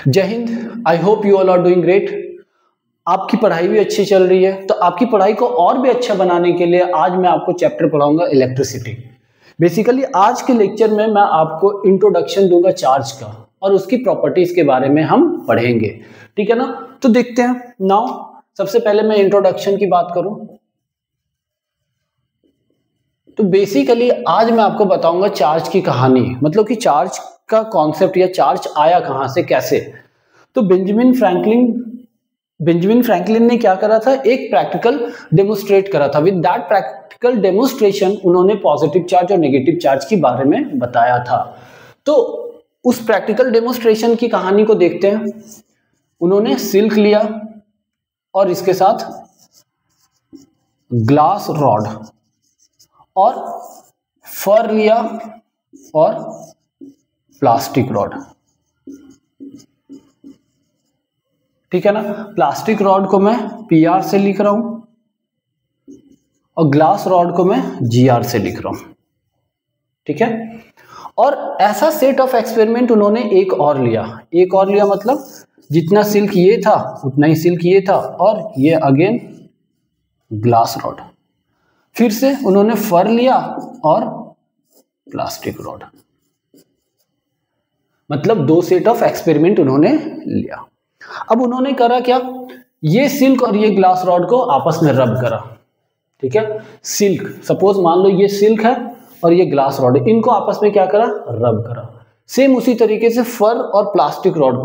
जय हिंद। I hope you all are doing great. आपकी पढ़ाई भी अच्छी चल रही है, तो आपकी पढ़ाई को और भी अच्छा बनाने के लिए आज मैं आपको चैप्टर पढ़ाऊंगा इलेक्ट्रिसिटी। बेसिकली आज के लेक्चर में मैं आपको इंट्रोडक्शन दूंगा चार्ज का और उसकी प्रॉपर्टीज के बारे में हम पढ़ेंगे, ठीक है ना। तो देखते हैं नाउ। सबसे पहले मैं इंट्रोडक्शन की बात करूं तो बेसिकली आज मैं आपको बताऊंगा चार्ज की कहानी, मतलब कि चार्ज का कॉन्सेप्ट या चार्ज आया कहां से, कैसे। तो बेंजामिन फ्रैंकलिन ने क्या करा था, एक प्रैक्टिकल डेमोस्ट्रेट करा था। विद दैट प्रैक्टिकल डेमोस्ट्रेशन उन्होंने पॉजिटिव चार्ज और नेगेटिव चार्ज के बारे में बताया था। तो उस प्रैक्टिकल डेमोस्ट्रेशन की कहानी को देखते हैं। उन्होंने सिल्क लिया और इसके साथ ग्लास रॉड और फर लिया और प्लास्टिक रॉड, ठीक है ना। प्लास्टिक रॉड को मैं PR से लिख रहा हूं और ग्लास रॉड को मैं GR से लिख रहा हूं, ठीक है। और ऐसा सेट ऑफ एक्सपेरिमेंट उन्होंने एक और लिया, मतलब जितना सिल्क ये था उतना ही सिल्क ये था और ये अगेन ग्लास रॉड। फिर से उन्होंने फर लिया और प्लास्टिक रॉड, मतलब दो सेट ऑफ एक्सपेरिमेंट उन्होंने लिया। अब उन्होंने करा क्या, ये सिल्क और ये ग्लास रॉड को आपस में रब करा, ठीक है। सिल्क, सपोज मान लो ये सिल्क है और ये ग्लास रॉड है, इनको आपस में क्या करा, रब करा। सेम उसी तरीके से फर और प्लास्टिक रॉड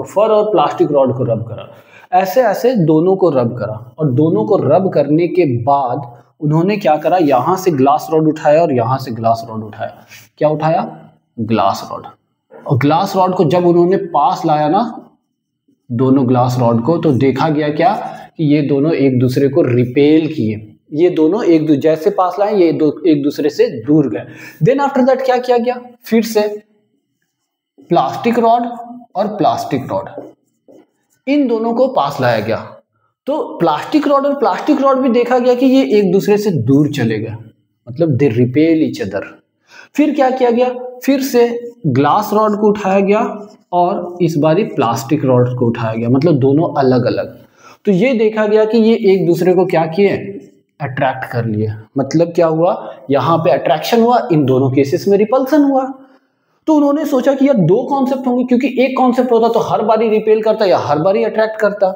को रब करा। ऐसे ऐसे दोनों को रब करा और दोनों को रब करने के बाद उन्होंने क्या करा, यहां से ग्लास रॉड उठाया और यहां से ग्लास रॉड उठाया। क्या उठाया, ग्लास रॉड। और ग्लास रॉड को जब उन्होंने पास लाया ना दोनों ग्लास रॉड को, तो देखा गया क्या कि ये दोनों एक दूसरे को रिपेल किए। ये दोनों जैसे पास लाए ये एक दूसरे से दूर गए। देन आफ्टर दैट क्या किया गया, फिर से प्लास्टिक रॉड और प्लास्टिक रॉड, इन दोनों को पास लाया गया। तो प्लास्टिक रॉड और प्लास्टिक रॉड भी देखा गया कि ये एक दूसरे से दूर चले गए, मतलब दे रिपेल ईच अदर। फिर क्या किया गया, फिर से ग्लास रॉड को उठाया गया और इस बारी प्लास्टिक रॉड को उठाया गया, मतलब दोनों अलग अलग। तो ये देखा गया कि ये एक दूसरे को क्या किए, अट्रैक्ट कर लिए। मतलब क्या हुआ, यहां पे अट्रैक्शन हुआ, इन दोनों केसेस में रिपल्सन हुआ। तो उन्होंने सोचा कि यार दो कॉन्सेप्ट होंगे, क्योंकि एक कॉन्सेप्ट होता तो हर बारी रिपेल करता या हर बारी अट्रैक्ट करता।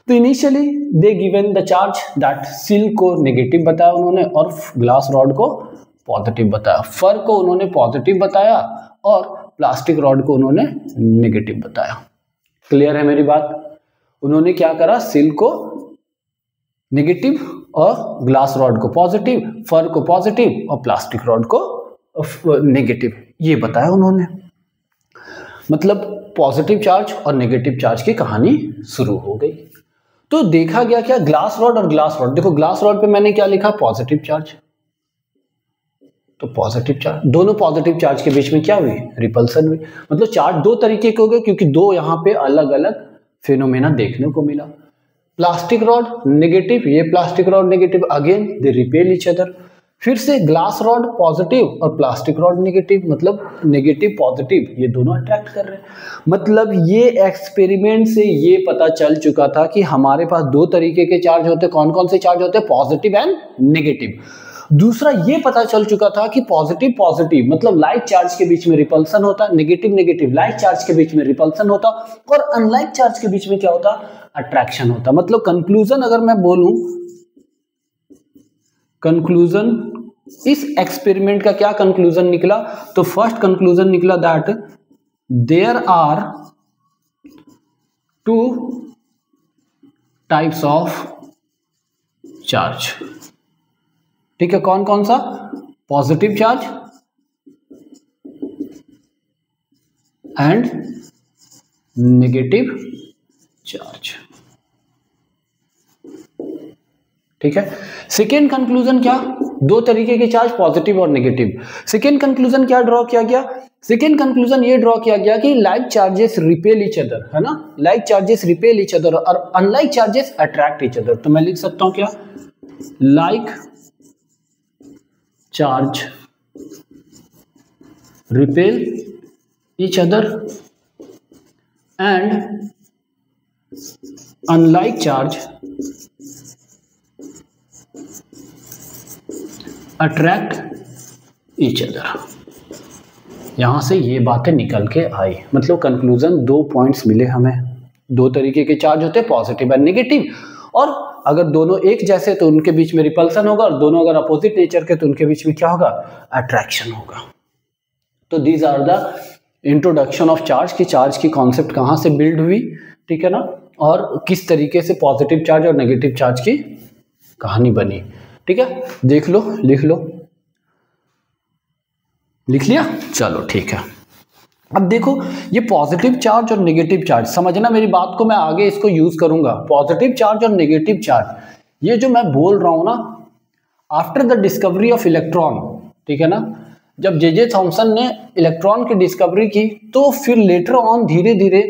तो initially they given the charge that silk को नेगेटिव बताया उन्होंने और ग्लास रॉड को पॉजिटिव बताया। फर को उन्होंने पॉजिटिव बताया और प्लास्टिक रॉड को उन्होंने नेगेटिव बताया। क्लियर है मेरी बात। उन्होंने क्या करा, सिल्क को नेगेटिव और ग्लास रॉड को पॉजिटिव, फर को पॉजिटिव और प्लास्टिक रॉड को नेगेटिव, ये बताया उन्होंने। मतलब पॉजिटिव चार्ज और नेगेटिव चार्ज की कहानी शुरू हो गई। तो देखा गया क्या, ग्लास रॉड और ग्लास रॉड, देखो ग्लास रॉड पे मैंने क्या लिखा, पॉजिटिव चार्ज। तो पॉजिटिव चार्ज, दोनों पॉजिटिव चार्ज के बीच में क्या हुई, रिपल्सन हुई। मतलब चार्ज दो तरीके के हो गए, क्योंकि दो यहां पे अलग अलग फिनोमेना देखने को मिला। प्लास्टिक रॉड नेगेटिव, ये plastic rod negative, again they repel each other. फिर से ग्लास रॉड पॉजिटिव और प्लास्टिक रॉड नेगेटिव, मतलब नेगेटिव पॉजिटिव, ये दोनों अट्रैक्ट कर रहे हैं। मतलब ये एक्सपेरिमेंट से ये पता चल चुका था कि हमारे पास दो तरीके के चार्ज होते हैं। कौन कौन से चार्ज होते हैं, पॉजिटिव एंड नेगेटिव। दूसरा ये पता चल चुका था कि पॉजिटिव पॉजिटिव मतलब लाइक चार्ज के बीच में रिपल्सन होता, नेगेटिव नेगेटिव लाइक चार्ज के बीच में रिपल्सन होता, और अनलाइक चार्ज के बीच में क्या होता, अट्रैक्शन होता। मतलब कंक्लूजन अगर मैं बोलूं, कंक्लूजन इस एक्सपेरिमेंट का क्या कंक्लूजन निकला, तो फर्स्ट कंक्लूजन निकला that there are two types of charge. ठीक है, कौन कौन सा, positive charge and negative charge, ठीक है। सेकेंड कंक्लूजन क्या, दो तरीके के चार्ज पॉजिटिव और नेगेटिव। सेकेंड कंक्लूजन क्या ड्रॉ किया गया, सेकेंड कंक्लूजन ये ड्रॉ किया गया कि like charges repel each other, है ना, like charges repel each other और unlike charges attract each other. तो मैं लिख सकता हूं क्या, like charge repel each other and unlike charge attract each other। यहां से ये बातें निकल के आई, मतलब कंक्लूजन 2 पॉइंट्स मिले हमें। 2 तरीके के चार्ज होते हैं, पॉजिटिव एंड नेगेटिव, और अगर दोनों एक जैसे तो उनके बीच में रिपल्सन होगा, और दोनों अगर अपोजिट नेचर के तो उनके बीच में क्या होगा, अट्रैक्शन होगा। तो these are the introduction of charge, की चार्ज की कॉन्सेप्ट कहाँ से बिल्ड हुई, ठीक है ना, और किस तरीके से पॉजिटिव चार्ज और नेगेटिव चार्ज की कहानी बनी। ठीक है, देख लो, लिख लो, लिख लिया, चलो ठीक है। अब देखो ये पॉजिटिव चार्ज और नेगेटिव चार्ज, समझना मेरी बात को, मैं आगे इसको यूज करूंगा। पॉजिटिव चार्ज और नेगेटिव चार्ज, ये जो मैं बोल रहा हूं ना, after the discovery of electron, ठीक है ना, जब जे थॉमसन ने इलेक्ट्रॉन की डिस्कवरी की, तो फिर लेटर ऑन धीरे धीरे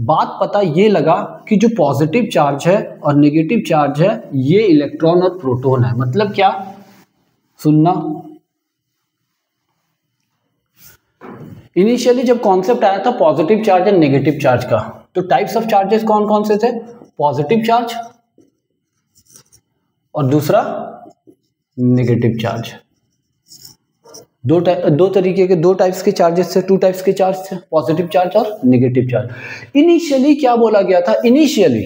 बात पता ये लगा कि जो पॉजिटिव चार्ज है और नेगेटिव चार्ज है, ये इलेक्ट्रॉन और प्रोटॉन है। मतलब क्या, सुनना, इनिशियली जब कॉन्सेप्ट आया था positive charge and negative charge का, तो टाइप्स ऑफ चार्जेस कौन कौन से थे, पॉजिटिव चार्ज और दूसरा नेगेटिव चार्ज। दो तरीके के, 2 टाइप्स के चार्जेस थे, 2 टाइप्स के चार्ज थे, पॉजिटिव चार्ज और नेगेटिव चार्ज। इनिशियली क्या बोला गया था, इनिशियली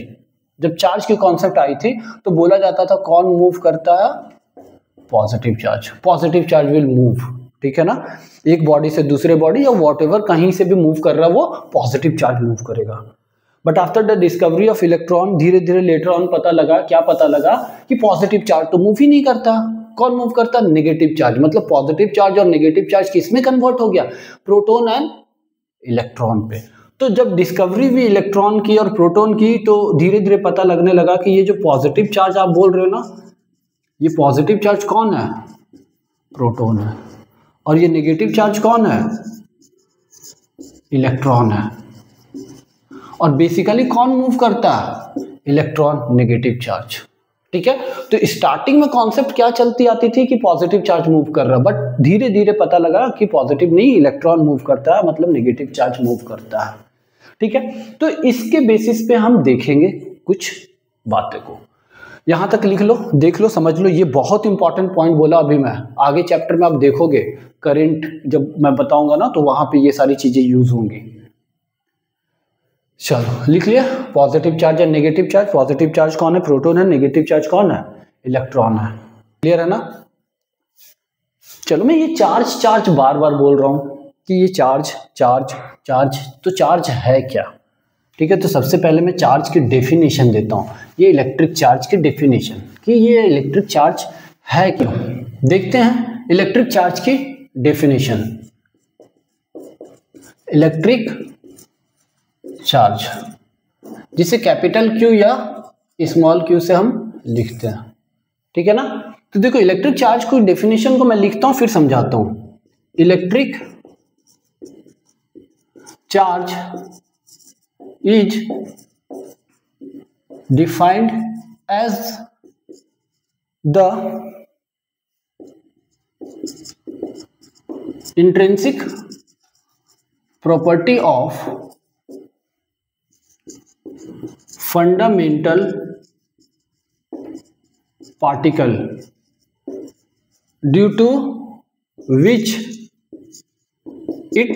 जब चार्ज की कॉन्सेप्ट आई थी तो बोला जाता था कौन मूव करता है, positive charge, positive charge will move, ठीक है ना, एक बॉडी से दूसरे बॉडी या व्हाटएवर कहीं से भी मूव कर रहा है वो पॉजिटिव चार्ज मूव करेगा। But after the discovery of electron, धीरे धीरे लेटर ऑन पता लगा, क्या पता लगा कि पॉजिटिव चार्ज तो मूव ही नहीं करता, कौन मूव करता, नेगेटिव चार्ज। मतलब पॉजिटिव चार्ज और नेगेटिव चार्ज किसमें कन्वर्ट हो गया, प्रोटॉन एंड इलेक्ट्रॉन पे। तो जब डिस्कवरी भी इलेक्ट्रॉन की और प्रोटॉन की, तो धीरे धीरे पता लगने लगा कि ये जो पॉजिटिव चार्ज आप बोल रहे हो ना, ये पॉजिटिव चार्ज कौन है, प्रोटॉन है, और ये नेगेटिव चार्ज कौन है, इलेक्ट्रॉन है। और बेसिकली कौन मूव करता है, इलेक्ट्रॉन, नेगेटिव चार्ज। ठीक है, तो स्टार्टिंग में कॉन्सेप्ट क्या चलती आती थी कि पॉजिटिव चार्ज मूव कर रहा है, बट धीरे धीरे पता लगा कि पॉजिटिव नहीं, इलेक्ट्रॉन मूव करता है, मतलब नेगेटिव चार्ज मूव करता है। ठीक है, तो इसके बेसिस पे हम देखेंगे कुछ बातें को। यहां तक लिख लो, देख लो, समझ लो, ये बहुत इंपॉर्टेंट पॉइंट बोला अभी मैं। आगे चैप्टर में आप देखोगे, करंट जब मैं बताऊंगा ना, तो वहां पे ये सारी चीजें यूज होंगी। चलो लिख लिया, पॉजिटिव चार्ज और नेगेटिव चार्ज। पॉजिटिव चार्ज कौन है, प्रोटॉन है, नेगेटिव चार्ज कौन है, इलेक्ट्रॉन है। क्लियर है ना। चलो मैं ये चार्ज चार्ज बार बार बोल रहा हूं कि ये चार्ज चार्ज चार्ज, तो चार्ज है क्या। ठीक है, तो सबसे पहले मैं चार्ज की डेफिनेशन देता हूं, ये इलेक्ट्रिक चार्ज की डेफिनेशन, कि ये इलेक्ट्रिक चार्ज है क्यों। देखते हैं इलेक्ट्रिक चार्ज की डेफिनेशन। इलेक्ट्रिक चार्ज, जिसे कैपिटल क्यू या स्मॉल क्यू से हम लिखते हैं। ठीक है ना, तो देखो इलेक्ट्रिक चार्ज को डेफिनेशन को मैं लिखता हूं फिर समझाता हूं। Electric charge is defined as the intrinsic property of fundamental particle due to which it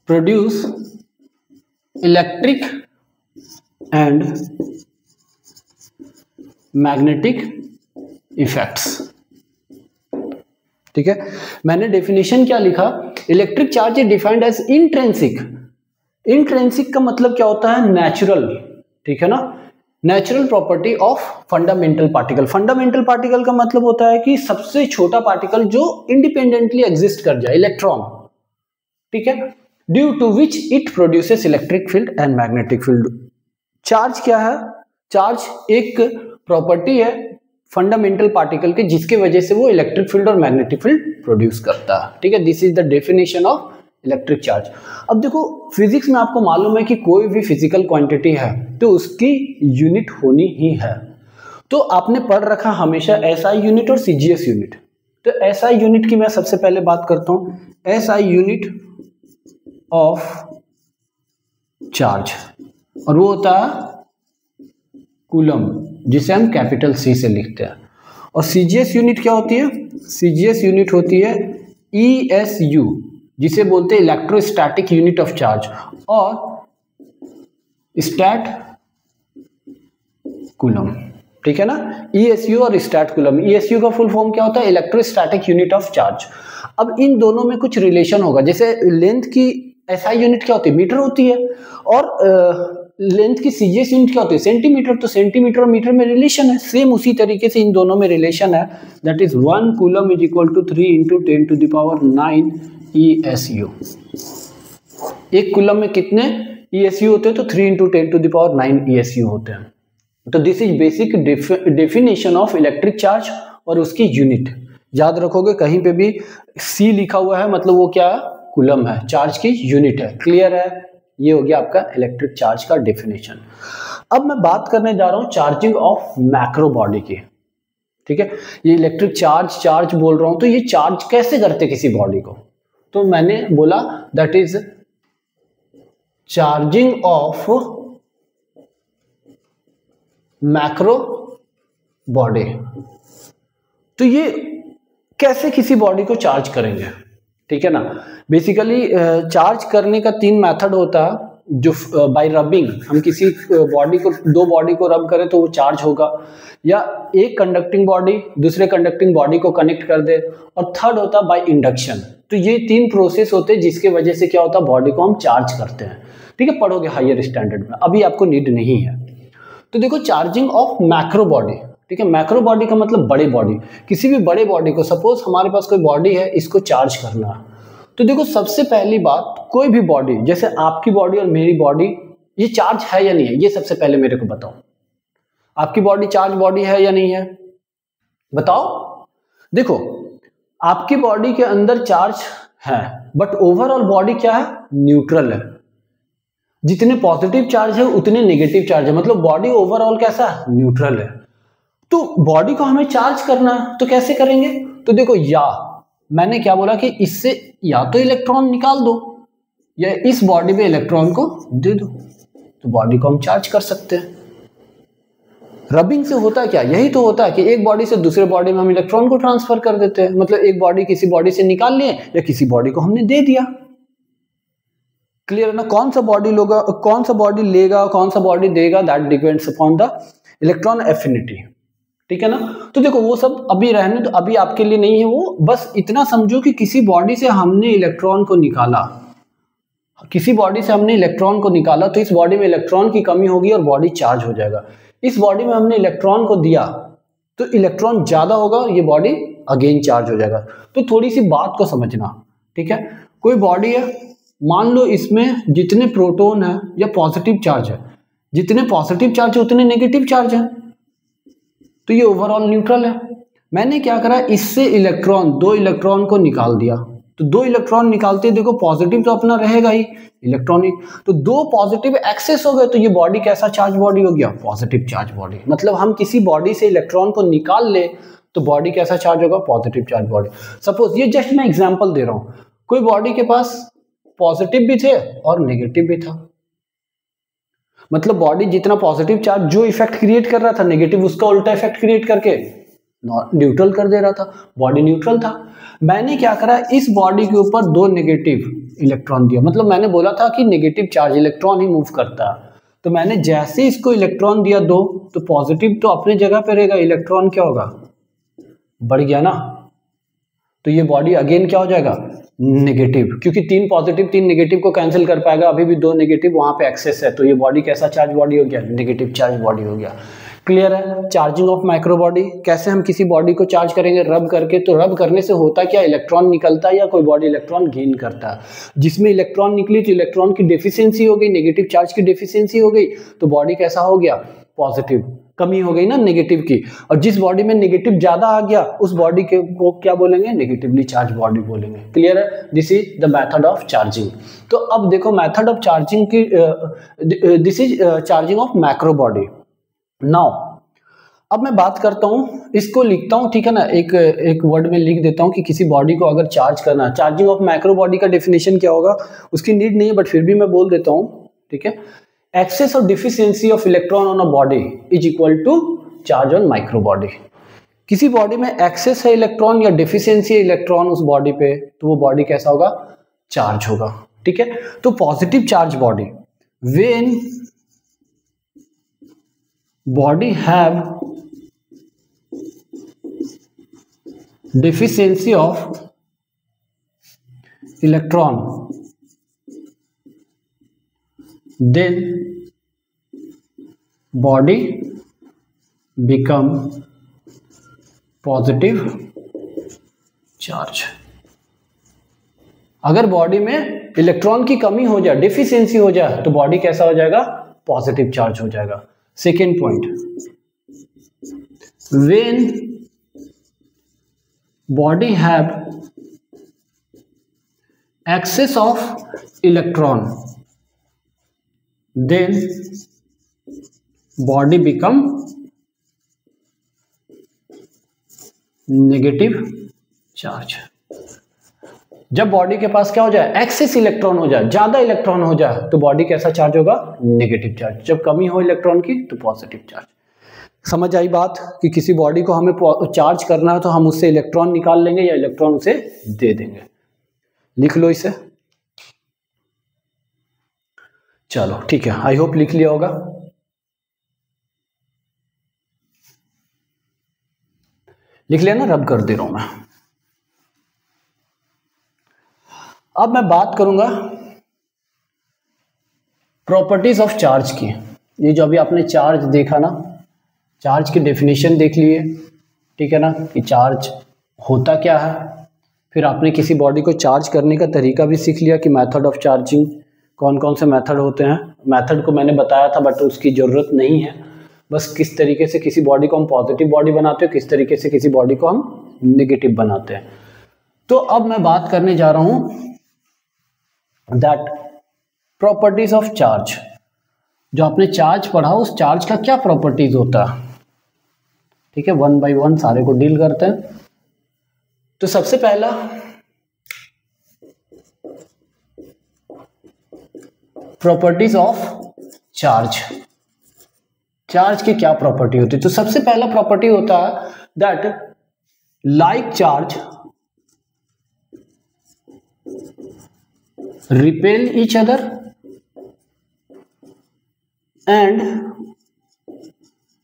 produce electric and magnetic effects. ठीक है, मैंने डेफिनेशन क्या लिखा, electric charge is defined as intrinsic. Intrinsic का मतलब क्या होता है, नेचुरल। ठीक है ना, natural property of fundamental particle. Fundamental particle का मतलब होता है कि सबसे छोटा पार्टिकल जो इंडिपेंडेंटली एग्जिस्ट कर जाए, इलेक्ट्रॉन। ठीक है, due to which it produces electric field and magnetic field. Charge क्या है, चार्ज एक प्रॉपर्टी है फंडामेंटल पार्टिकल के, जिसके वजह से वो इलेक्ट्रिक फील्ड और मैग्नेटिक फील्ड प्रोड्यूस करता है। ठीक है, this is the definition of electric charge. अब देखो फिजिक्स में आपको मालूम है कि कोई भी फिजिकल क्वांटिटी है तो उसकी यूनिट होनी ही है। तो आपने पढ़ रखा हमेशा एसआई यूनिट और सीजीएस यूनिट। तो एसआई यूनिट की मैं सबसे पहले बात करता हूं। एसआई यूनिट of चार्ज, और वो होता है कूलम, जिसे हम कैपिटल सी से लिखते हैं। और सीजीएस यूनिट क्या होती है? सीजीएस यूनिट होती है ESU, जिसे बोलते हैं इलेक्ट्रोस्टैटिक यूनिट ऑफ चार्ज, और स्टैट कूलम, ठीक है ना। ESU और स्टैट कूलम। ESU का फुल फॉर्म क्या होता है? Electrostatic unit of charge. अब इन दोनों में कुछ रिलेशन होगा, जैसे लेंथ की SI यूनिट क्या होती है? मीटर होती है, और लेंथ की सीजीएस यूनिट क्या होती है? सेंटीमीटर। तो सेंटीमीटर और मीटर में रिलेशन है, सेम उसी तरीके से इन दोनों में रिलेशन है। That is 1 coulomb is equal to 3 into 10 to the power 9 ESU। एक कूलम में कितने ESU होते हैं? तो 3 into 10 to the power 9 ESU होते हैं। तो this is basic definition of electric charge और उसकी यूनिट। याद रखोगे, कहीं पे भी C लिखा हुआ है मतलब वो क्या है? कूलम है, चार्ज की यूनिट है। क्लियर है? ये हो गया आपका इलेक्ट्रिक चार्ज का डेफिनेशन। अब मैं बात करने जा रहा हूं चार्जिंग ऑफ मैक्रो बॉडी की, ठीक है। ये इलेक्ट्रिक चार्ज बोल रहा हूं, तो ये चार्ज कैसे करते किसी बॉडी को? तो मैंने बोला that is charging of macro body. तो ये कैसे किसी बॉडी को चार्ज करेंगे, ठीक है ना। बेसिकली चार्ज करने का 3 मेथड होता है, जो बाय रबिंग, हम किसी बॉडी को, 2 बॉडी को रब करें तो वो चार्ज होगा, या एक कंडक्टिंग बॉडी दूसरे कंडक्टिंग बॉडी को कनेक्ट कर दे, और थर्ड होता है बाय इंडक्शन। तो ये 3 प्रोसेस होते हैं जिसके वजह से क्या होता है? बॉडी को हम चार्ज करते हैं, ठीक है। पढ़ोगे हायर स्टैंडर्ड में, अभी आपको नीड नहीं है। तो देखो चार्जिंग ऑफ मैक्रो बॉडी, ठीक है। मैक्रो बॉडी का मतलब बड़े बॉडी। किसी भी बड़े बॉडी को, सपोज हमारे पास कोई बॉडी है, इसको चार्ज करना है, तो देखो सबसे पहली बात, कोई भी बॉडी, जैसे आपकी बॉडी और मेरी बॉडी, ये चार्ज है या नहीं है? ये सबसे पहले मेरे को बताओ, आपकी बॉडी चार्ज बॉडी है या नहीं है? बताओ। देखो आपकी बॉडी के अंदर चार्ज है, बट ओवरऑल बॉडी क्या है? न्यूट्रल है। जितने पॉजिटिव चार्ज है उतने नेगेटिव चार्ज है, मतलब बॉडी ओवरऑल कैसा है? न्यूट्रल है। तो बॉडी को हमें चार्ज करना है, तो कैसे करेंगे? तो देखो, या मैंने क्या बोला कि इससे या तो इलेक्ट्रॉन निकाल दो, या इस बॉडी में इलेक्ट्रॉन को दे दो, तो बॉडी को हम चार्ज कर सकते हैं। रबिंग से होता क्या? यही तो होता है कि एक बॉडी से दूसरे बॉडी में हम इलेक्ट्रॉन को ट्रांसफर कर देते हैं, मतलब एक बॉडी किसी बॉडी से निकाल लिए, या किसी बॉडी को हमने दे दिया। क्लियर है ना? कौन सा बॉडी लेगा, कौन सा बॉडी देगा, that depends upon the electron affinity, ठीक है ना। तो देखो वो सब अभी रहने तो, अभी आपके लिए नहीं है वो, बस इतना समझो कि किसी बॉडी से हमने इलेक्ट्रॉन को निकाला, तो इस बॉडी में इलेक्ट्रॉन की कमी होगी और बॉडी चार्ज हो जाएगा। इस बॉडी में हमने इलेक्ट्रॉन को दिया तो इलेक्ट्रॉन ज्यादा होगा, ये बॉडी अगेन चार्ज हो जाएगा। तो थोड़ी सी बात को समझना, ठीक है। कोई बॉडी है, मान लो इसमें जितने प्रोटॉन है या पॉजिटिव चार्ज है, जितने पॉजिटिव चार्ज है उतने नेगेटिव चार्ज है, तो ये ओवरऑल न्यूट्रल है। मैंने क्या करा, इससे इलेक्ट्रॉन, 2 इलेक्ट्रॉन को निकाल दिया, तो 2 इलेक्ट्रॉन निकालते ही देखो पॉजिटिव तो अपना रहेगा ही इलेक्ट्रॉनिक, तो 2 पॉजिटिव एक्सेस हो गए, तो ये बॉडी कैसा चार्ज बॉडी हो गया? Positive charge body. मतलब हम किसी बॉडी से इलेक्ट्रॉन को निकाल ले तो बॉडी कैसा चार्ज होगा? Positive charge body. सपोज ये जस्ट मैं एग्जांपल दे रहा हूं, कोई बॉडी के पास पॉजिटिव भी थे और नेगेटिव भी था, मतलब बॉडी जितना पॉजिटिव चार्ज जो इफेक्ट क्रिएट कर रहा था, नेगेटिव उसका उल्टा इफेक्ट क्रिएट करके न्यूट्रल कर दे रहा था, बॉडी न्यूट्रल था। मैंने क्या करा, इस बॉडी के ऊपर 2 नेगेटिव इलेक्ट्रॉन दिया, मतलब मैंने बोला था कि नेगेटिव चार्ज इलेक्ट्रॉन ही मूव करता है, तो मैंने जैसे इसको इलेक्ट्रॉन दिया 2, तो पॉजिटिव तो अपने जगह पे रहेगा, इलेक्ट्रॉन क्या होगा? बढ़ गया ना, तो ये बॉडी अगेन क्या हो जाएगा? नेगेटिव, क्योंकि 3 पॉजिटिव 3 नेगेटिव को कैंसिल कर पाएगा, अभी भी 2 नेगेटिव वहां पे एक्सेस है, तो ये बॉडी कैसा चार्ज बॉडी हो गया? नेगेटिव चार्ज बॉडी हो गया। क्लियर है? चार्जिंग ऑफ माइक्रो बॉडी, कैसे हम किसी बॉडी को चार्ज करेंगे? रब करके। तो रब करने से होता क्या? इलेक्ट्रॉन निकलता है या कोई बॉडी इलेक्ट्रॉन गेन करता है, जिसमें इलेक्ट्रॉन निकली तो इलेक्ट्रॉन की डेफिशिएंसी हो गई, नेगेटिव चार्ज की डेफिशिएंसी हो गई, तो बॉडी कैसा हो गया? पॉजिटिव। कमी हो गई ना नेगेटिव की, और जिस बॉडी में नेगेटिव ज्यादा आ गया उस बॉडी को क्या बोलेंगे? नेगेटिवली चार्ज बॉडी बोलेंगे। क्लियर है? This is the method of charging. तो अब देखो मेथड ऑफ चार्जिंग की, this is charging of macro body. Now अब मैं बात करता हूं, इसको लिखता हूं, ठीक है ना, एक वर्ड में लिख देता हूं कि किसी बॉडी को अगर चार्ज करना है, चार्जिंग ऑफ मैक्रो बॉडी का डेफिनेशन क्या होगा उसकी नीड नहीं है, बट फिर भी मैं बोल देता हूं, ठीक है। एक्सेस और deficiency of electron on a body is equal to charge on micro body. किसी बॉडी में एक्सेस है इलेक्ट्रॉन या डिफिशियंसी है इलेक्ट्रॉन उस बॉडी पे, तो वो बॉडी कैसा होगा, चार्ज होगा, ठीक है। तो positive charge body, when body have deficiency of electron, then body become positive charge। अगर बॉडी में इलेक्ट्रॉन की कमी हो जाए, डिफिशियंसी हो जाए, तो बॉडी कैसा हो जाएगा, पॉजिटिव चार्ज हो जाएगा। Second point, when body have excess of electron, then body become negative charge। जब बॉडी के पास क्या हो जाए, एक्सेस इलेक्ट्रॉन हो जाए, ज्यादा इलेक्ट्रॉन हो जाए, तो बॉडी कैसा चार्ज होगा, नेगेटिव चार्ज। जब कमी हो इलेक्ट्रॉन की तो पॉजिटिव चार्ज। समझ आई बात कि किसी बॉडी को हमें चार्ज करना है तो हम उससे इलेक्ट्रॉन निकाल लेंगे या इलेक्ट्रॉन उसे दे देंगे। लिख लो इसे, चलो ठीक है, आई होप लिख लिया होगा। लिख लिया ना, रब कर दे रहा हूं मैं। अब मैं बात करूंगा प्रॉपर्टीज ऑफ चार्ज की। ये जो अभी आपने चार्ज देखा ना, चार्ज की डेफिनेशन देख लिए, ठीक है ना, कि चार्ज होता क्या है। फिर आपने किसी बॉडी को चार्ज करने का तरीका भी सीख लिया कि मेथड ऑफ चार्जिंग, कौन कौन से मेथड होते हैं। मेथड को मैंने बताया था बट उसकी ज़रूरत नहीं है, बस किस तरीके से किसी बॉडी को हम पॉजिटिव बॉडी बनाते हैं, किस तरीके से किसी बॉडी को हम नेगेटिव बनाते हैं। तो अब मैं बात करने जा रहा हूँ दैट प्रॉपर्टीज ऑफ चार्ज। जो आपने चार्ज पढ़ा, उस चार्ज का क्या प्रॉपर्टीज होता है, ठीक है। वन बाय वन सारे को डील करते हैं। तो सबसे पहला, प्रॉपर्टीज ऑफ चार्ज। चार्ज की क्या प्रॉपर्टी होती है, तो सबसे पहला प्रॉपर्टी होता है that like charge repel each other and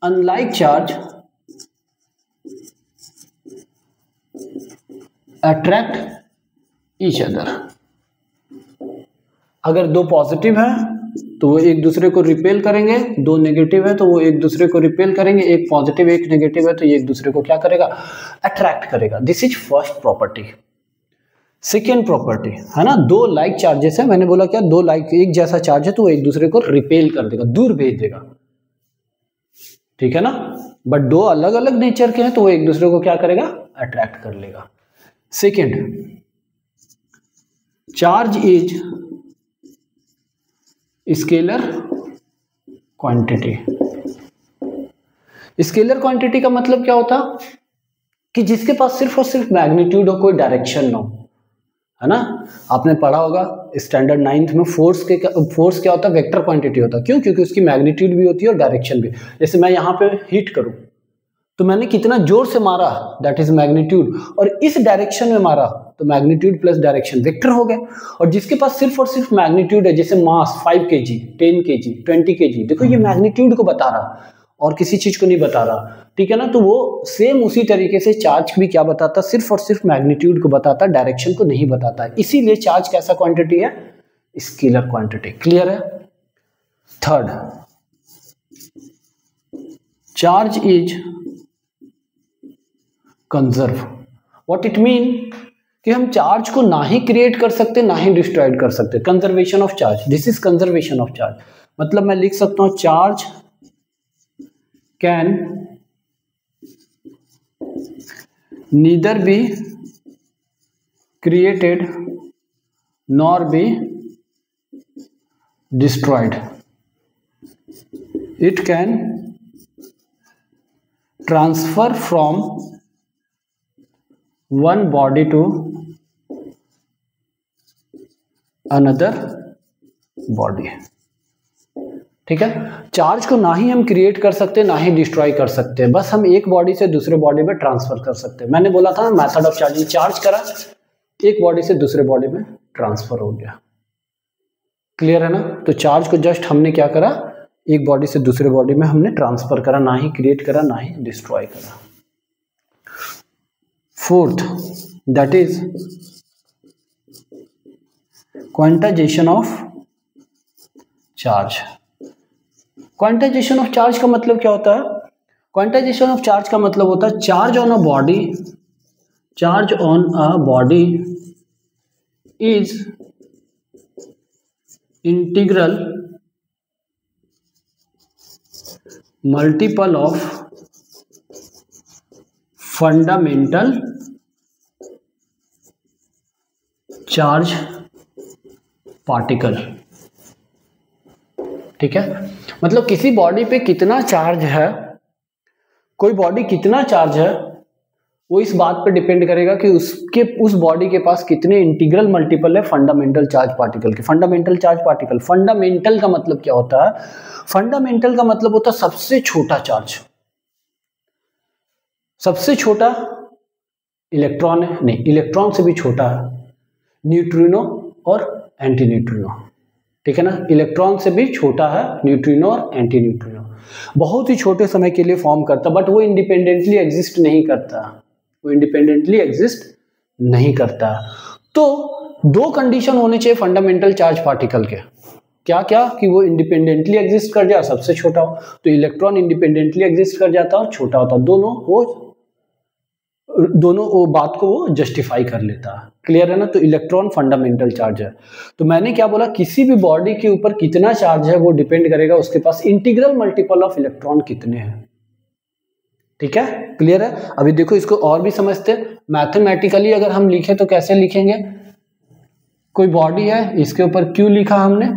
unlike charge attract each other. अगर दो पॉजिटिव है तो वो एक दूसरे को रिपेल करेंगे, दो नेगेटिव है तो वो एक दूसरे को रिपेल करेंगे, एक पॉजिटिव एक नेगेटिव है तो ये एक दूसरे को क्या करेगा, अट्रैक्ट करेगा। This is first property. Second property है ना, दो लाइक चार्जेस है, मैंने बोला क्या, दो लाइक एक जैसा चार्ज है तो वो एक दूसरे को रिपेल कर देगा, दूर भेज देगा, ठीक है ना। बट दो अलग अलग नेचर के हैं तो वो एक दूसरे को क्या करेगा, अट्रैक्ट कर लेगा। Second, charge is scalar quantity. Scalar quantity का मतलब क्या होता कि जिसके पास सिर्फ और सिर्फ मैग्नीट्यूड हो, कोई डायरेक्शन ना हो, है ना। आपने पढ़ा होगा स्टैंडर्ड 9th में, फोर्स क्या होता है, वेक्टर क्वांटिटी होता है। क्यों, क्योंकि उसकी मैग्नीट्यूड भी होती है और डायरेक्शन भी। जैसे मैं यहाँ पे हिट करूं तो मैंने कितना जोर से मारा, दैट इज मैग्नीट्यूड, और इस डायरेक्शन में मारा तो मैग्नीट्यूड प्लस डायरेक्शन वेक्टर हो गया। और जिसके पास सिर्फ और सिर्फ मैग्नीट्यूड है, जैसे मास 5 kg, 10 kg, 20 kg, देखो ये मैग्नीट्यूड को बता रहा और किसी चीज को नहीं बता रहा, ठीक है ना। तो वो सेम उसी तरीके से चार्ज भी क्या बताता, सिर्फ और सिर्फ मैग्नीट्यूड को बताता, डायरेक्शन को नहीं बताता। इसीलिए चार्ज कैसा क्वांटिटी है, स्केलर क्वांटिटी। क्लियर है। Third, charge is conserve. What it mean कि हम चार्ज को ना ही क्रिएट कर सकते ना ही डिस्ट्रॉयड कर सकते। Conservation of charge, this is conservation of charge. मतलब मैं लिख सकता हूं charge can neither be created nor be destroyed. It can transfer from one body to another body। ठीक है, चार्ज को ना ही हम क्रिएट कर सकते ना ही डिस्ट्रॉय कर सकते हैं, बस हम एक बॉडी से दूसरे बॉडी में ट्रांसफर कर सकते हैं। मैंने बोला था मेथड ऑफ चार्जिंग, चार्ज करा, एक बॉडी से दूसरे बॉडी में ट्रांसफर हो गया। क्लियर है ना? तो चार्ज को जस्ट हमने क्या करा, एक बॉडी से दूसरे बॉडी में हमने ट्रांसफर करा, ना ही क्रिएट करा ना ही डिस्ट्रॉय करा। Fourth, that is quantization of charge. Quantization of charge का मतलब क्या होता है? क्वांटाइजेशन ऑफ चार्ज का मतलब होता है charge on a body is integral multiple of fundamental charge particle. ठीक है, मतलब किसी बॉडी पे कितना चार्ज है, कोई बॉडी कितना चार्ज है, वो इस बात पे डिपेंड करेगा कि उस बॉडी के पास कितने इंटीग्रल मल्टीपल है फंडामेंटल चार्ज पार्टिकल के। फंडामेंटल चार्ज पार्टिकल, फंडामेंटल का मतलब क्या होता है? फंडामेंटल का मतलब होता है सबसे छोटा चार्ज। सबसे छोटा इलेक्ट्रॉन है, नहीं, इलेक्ट्रॉन से भी छोटा है न्यूट्रिनो और एंटी न्यूट्रिनो। ठीक है ना, इलेक्ट्रॉन से भी छोटा है न्यूट्रिनो और एंटी न्यूट्रिनो। बहुत ही छोटे समय के लिए फॉर्म करता, बट वो इंडिपेंडेंटली एग्जिस्ट नहीं करता, वो इंडिपेंडेंटली एग्जिस्ट नहीं करता। तो दो कंडीशन होने चाहिए फंडामेंटल चार्ज पार्टिकल के, क्या क्या? कि वो इंडिपेंडेंटली एग्जिस्ट कर जाए, सबसे छोटा हो। तो इलेक्ट्रॉन इंडिपेंडेंटली एग्जिस्ट कर जाता है और छोटा होता है, दोनों वो बात को वो जस्टिफाई कर लेता है। क्लियर है ना? तो इलेक्ट्रॉन फंडामेंटल चार्ज है। तो मैंने क्या बोला, किसी भी बॉडी के ऊपर कितना चार्ज है वो डिपेंड करेगा उसके पास इंटीग्रल मल्टीपल ऑफ इलेक्ट्रॉन कितने हैं। ठीक है, क्लियर है? अभी देखो इसको और भी समझते हैं। मैथमेटिकली अगर हम लिखे तो कैसे लिखेंगे? कोई बॉडी है, इसके ऊपर Q लिखा हमने,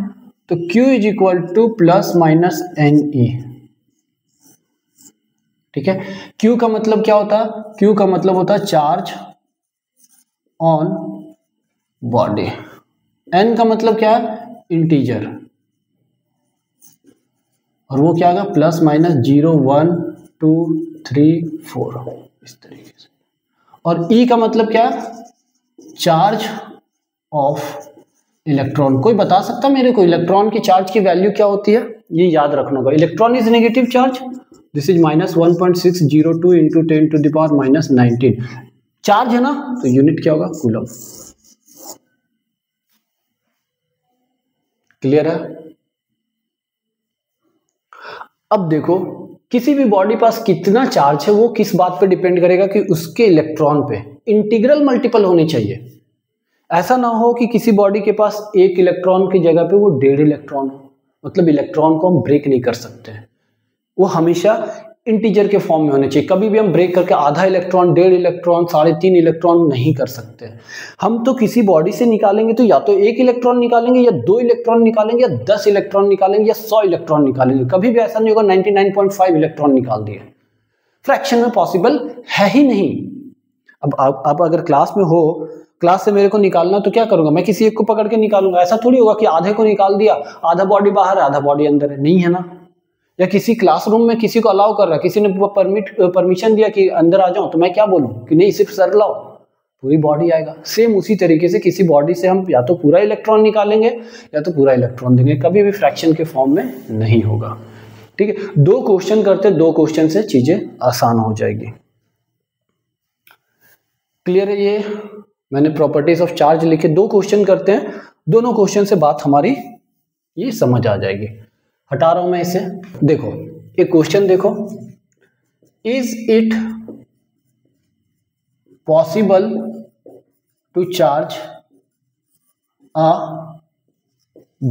तो Q is equal to plus minus NE। ठीक है, Q का मतलब क्या होता है? Q का मतलब होता है चार्ज ऑन बॉडी। N का मतलब क्या है? इंटीजर। और वो क्या होगा? प्लस माइनस 0 1 2 3 4, इस तरीके से। और E का मतलब क्या है? Charge of electron. कोई बता सकता मेरे को इलेक्ट्रॉन की चार्ज की वैल्यू क्या होती है? ये याद रखना होगा। Electron is negative charge, this is minus 1.602 into 10 to the power minus 19। Charge है ना, तो यूनिट क्या होगा? कूलम। क्लियर है? अब देखो, किसी भी बॉडी पास कितना चार्ज है वो किस बात पे डिपेंड करेगा? कि उसके इलेक्ट्रॉन पे इंटीग्रल मल्टीपल होनी चाहिए। ऐसा ना हो कि किसी बॉडी के पास एक इलेक्ट्रॉन की जगह पे वो 1.5 इलेक्ट्रॉन हो, मतलब इलेक्ट्रॉन को हम ब्रेक नहीं कर सकते। वो हमेशा इंटीजर के फॉर्म में होने चाहिए। कभी भी हम ब्रेक करके आधा इलेक्ट्रॉन, 1.5 इलेक्ट्रॉन, 3.5 इलेक्ट्रॉन नहीं कर सकते। हम तो किसी बॉडी से निकालेंगे तो या तो 1 इलेक्ट्रॉन निकालेंगे, या 2 इलेक्ट्रॉन निकालेंगे, या 10 इलेक्ट्रॉन निकालेंगे, या 100 इलेक्ट्रॉन निकालेंगे। कभी भी ऐसा नहीं होगा 99.5 इलेक्ट्रॉन निकाल दिए। फ्रैक्शन में पॉसिबल है ही नहीं। अब अगर क्लास में हो, क्लास से मेरे को निकालना, तो क्या करूंगा? मैं किसी एक को पकड़ के निकालूंगा। ऐसा थोड़ी होगा कि आधे को निकाल दिया, आधा बॉडी बाहर है आधा बॉडी अंदर है, नहीं है ना। या किसी क्लासरूम में किसी को अलाउ कर रहा है, किसी ने परमिशन दिया कि अंदर आ जाओ, तो मैं क्या बोलूं कि नहीं सिर्फ सर लाओ, पूरी बॉडी आएगा। सेम उसी तरीके से किसी बॉडी से हम या तो पूरा इलेक्ट्रॉन निकालेंगे या तो पूरा इलेक्ट्रॉन देंगे, कभी भी फ्रैक्शन के फॉर्म में नहीं होगा। ठीक है, 2 क्वेश्चन करते, 2 क्वेश्चन से चीजें आसान हो जाएगी। क्लियर है? ये मैंने प्रॉपर्टीज ऑफ चार्ज लिखे, 2 क्वेश्चन करते हैं, दोनों क्वेश्चन से बात हमारी ये समझ आ जाएगी। हटा रहा हूं मैं इसे। देखो एक क्वेश्चन देखो, is it possible to charge a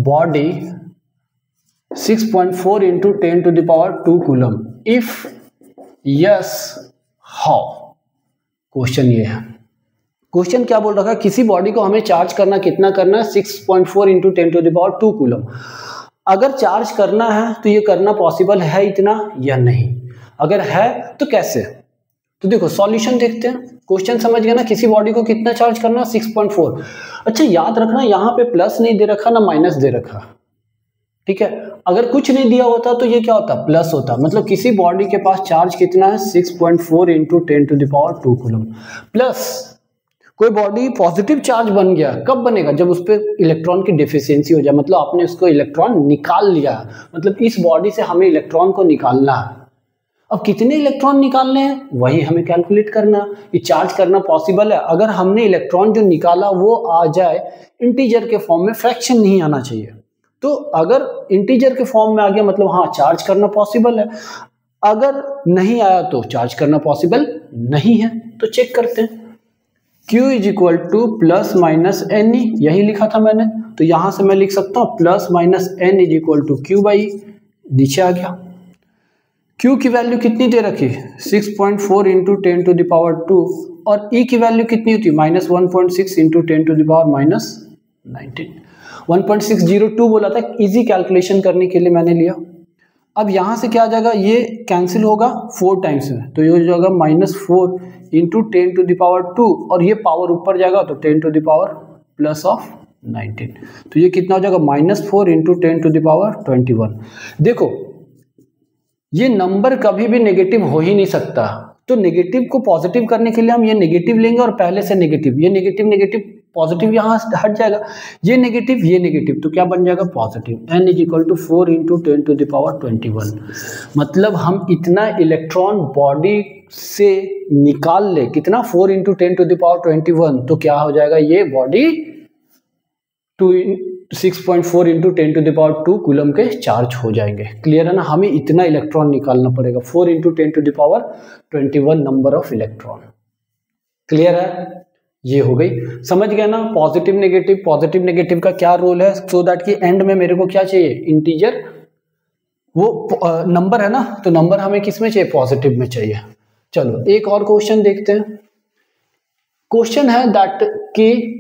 body 6.4 into 10 to the power 2 coulomb? If yes, how? Question ये है। क्वेश्चन क्या बोल रखा है? किसी बॉडी को हमें चार्ज करना, कितना करना है? 6.4 into 10 to the power 2 coulomb. अगर चार्ज करना है तो ये करना पॉसिबल है इतना या नहीं? अगर है तो कैसे? तो देखो सॉल्यूशन देखते हैं। क्वेश्चन समझ गए ना? किसी बॉडी को कितना चार्ज करना? 6.4। अच्छा याद रखना, यहाँ पे प्लस नहीं दे रखा ना माइनस दे रखा। ठीक है। अगर कुछ नहीं दिया होता तो ये क्या होता, प्लस होता। मतलब किसी बॉडी के पास चार्ज कितना है, 6.4 इंटू 10⁻²⁰ कूलम। प्लस कोई बॉडी पॉजिटिव चार्ज बन गया, कब बनेगा, जब उस पर इलेक्ट्रॉन की डिफिशियंसी हो जाए, मतलब आपने उसको इलेक्ट्रॉन निकाल लिया, मतलब इस बॉडी से हमें इलेक्ट्रॉन को निकालना है। अब कितने इलेक्ट्रॉन निकालने हैं वही हमें कैलकुलेट करना, कि चार्ज करना पॉसिबल है। अगर हमने इलेक्ट्रॉन जो निकाला वो आ जाए इंटीजर के फॉर्म में, फ्रैक्शन नहीं आना चाहिए। तो अगर इंटीजर के फॉर्म में आ गया मतलब हाँ चार्ज करना पॉसिबल है, अगर नहीं आया तो चार्ज करना पॉसिबल नहीं है। तो चेक करते हैं, Q is equal to plus minus n e, यही लिखा था मैंने, तो यहां से मैं लिख सकता हूं plus minus n is equal to Q by, नीचे आ गया। Q की वैल्यू कितनी दे रखी, 6.4 इंटू 10⁻², और E की वैल्यू कितनी होती है, -1.6 इंटू 10⁻⁻19। 1.602 बोला था, इजी कैलकुलेशन करने के लिए मैंने लिया। अब यहां से क्या आ जाएगा, ये कैंसिल होगा 4 टाइम्स में, तो ये हो जाएगा -4 इंटू 10⁻², और ये पावर ऊपर जाएगा तो 10⁻+19, तो ये कितना हो जाएगा, -4 इंटू 10⁻21। देखो ये नंबर कभी भी नेगेटिव हो ही नहीं सकता, तो नेगेटिव को पॉजिटिव करने के लिए हम ये नेगेटिव लेंगे और पहले से नेगेटिव, ये नेगेटिव नेगेटिव पॉजिटिव यहाँ हट जाएगा, ये नेगेटिव, तो क्या बन जाएगा positive. n is equal to 4 into 10⁻21। मतलब हम इतना इलेक्ट्रॉन बॉडी से निकाल ले, कितना, 4 इंटू 10⁻21, तो क्या हो जाएगा, ये बॉडी 6.4 इंटू 10⁻² कूलम के चार्ज हो जाएंगे। क्लियर है ना, हमें इतना इलेक्ट्रॉन निकालना पड़ेगा, 4 into 10⁻21 number of electron. Clear है, ये हो गई, समझ गए ना। पॉजिटिव नेगेटिव का क्या रोल है, सो दैट कि एंड में मेरे को क्या चाहिए, इंटीजर, वो नंबर है ना, तो नंबर हमें किस में चाहिए, पॉजिटिव में चाहिए। चलो एक और क्वेश्चन देखते हैं। क्वेश्चन है दैट कि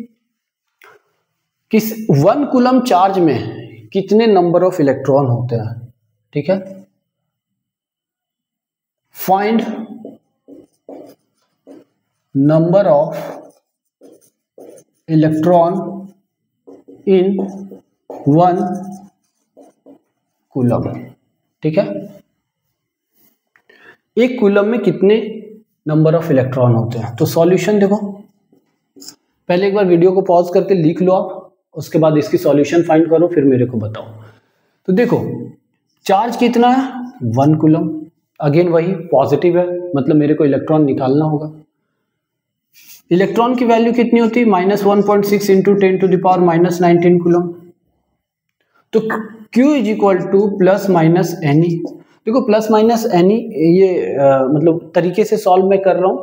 किस 1 कूलम चार्ज में कितने नंबर ऑफ इलेक्ट्रॉन होते हैं। ठीक है, find number of electron in 1 coulomb. ठीक है, एक कूलम में कितने नंबर ऑफ इलेक्ट्रॉन होते हैं। तो सॉल्यूशन देखो, पहले एक बार वीडियो को पॉज करके लिख लो आप, उसके बाद इसकी सॉल्यूशन फाइंड करो, फिर मेरे को बताओ। तो देखो चार्ज कितना है, 1 कूलम, अगेन वही पॉजिटिव है, मतलब मेरे को इलेक्ट्रॉन निकालना होगा। इलेक्ट्रॉन की वैल्यू कितनी होती है, -1.6 इंटू 10⁻⁻19 कूलम। तो Q is equal to plus minus n e. देखो प्लस माइनस एन ई ये मतलब तरीके से सॉल्व मैं कर रहा हूं,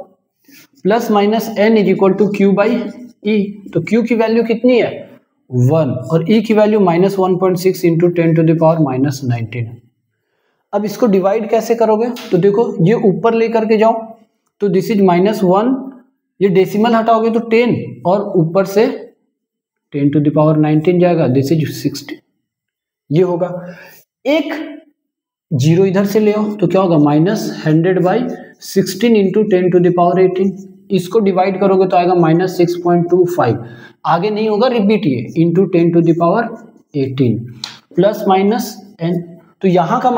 plus minus n is equal to Q by e. तो Q की वैल्यू कितनी है, 1, और E की वैल्यू -1.6 इंटू 10⁻⁻19। अब इसको डिवाइड कैसे करोगे, तो देखो ये ऊपर लेकर के जाओ, तो दिस इज -1, ये डेसिमल हटाओगे तो 10, और ऊपर से 10⁻19 जाएगा, दिस इज 60, ये होगा। एक जीरो इधर से ले आओ तो क्या होगा, -100/16 इंटू 10⁻18। इसको डिवाइड करोगे तो आएगा -6.25, आगे नहीं होगा रिपीट, ये इंटू 10⁻18 प्लस माइनस एन, तो यहाँ का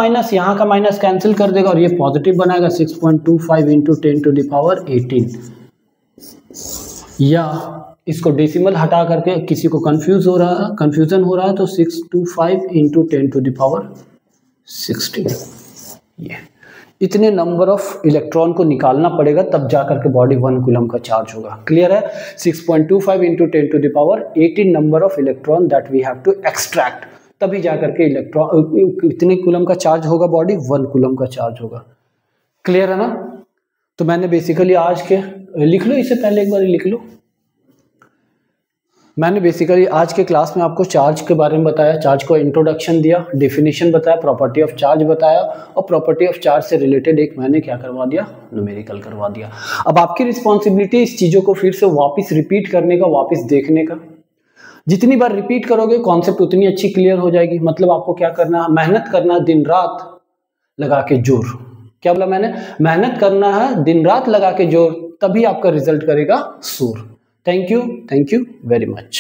माइनस कैंसिल कर देगा और ये पॉजिटिव बनाएगा, 6.25 इंटू 10⁻18। या इसको डेसिमल हटा करके किसी को कंफ्यूजन हो रहा है तो 625 इंटू 10⁻16, ये इतने नंबर ऑफ इलेक्ट्रॉन को निकालना पड़ेगा, तब जाकर के बॉडी 1 कूलम का चार्ज होगा। क्लियर है, 6.25 into 10⁻18 number of electron that we have to extract, तभी जाकर के इलेक्ट्रॉन कितने कूलम का चार्ज होगा, बॉडी 1 कूलम का चार्ज होगा। क्लियर है ना। तो मैंने बेसिकली आज के, लिख लो इसे पहले एक बार लिख लो, मैंने बेसिकली आज के क्लास में आपको चार्ज के बारे में बताया, चार्ज को इंट्रोडक्शन दिया, डेफिनेशन बताया, प्रॉपर्टी ऑफ चार्ज बताया, और प्रॉपर्टी ऑफ चार्ज से रिलेटेड एक मैंने क्या करवा दिया, न्यूमेरिकल करवा दिया। अब आपकी रिस्पॉन्सिबिलिटी इस चीज़ों को फिर से वापस रिपीट करने का, वापस देखने का। जितनी बार रिपीट करोगे कॉन्सेप्ट उतनी अच्छी क्लियर हो जाएगी। मतलब आपको क्या करना है, मेहनत करना है दिन रात लगा के जोर। क्या बोला मैंने, मेहनत करना है दिन रात लगा के जोर, तभी आपका रिजल्ट करेगा सूर। Thank you very much.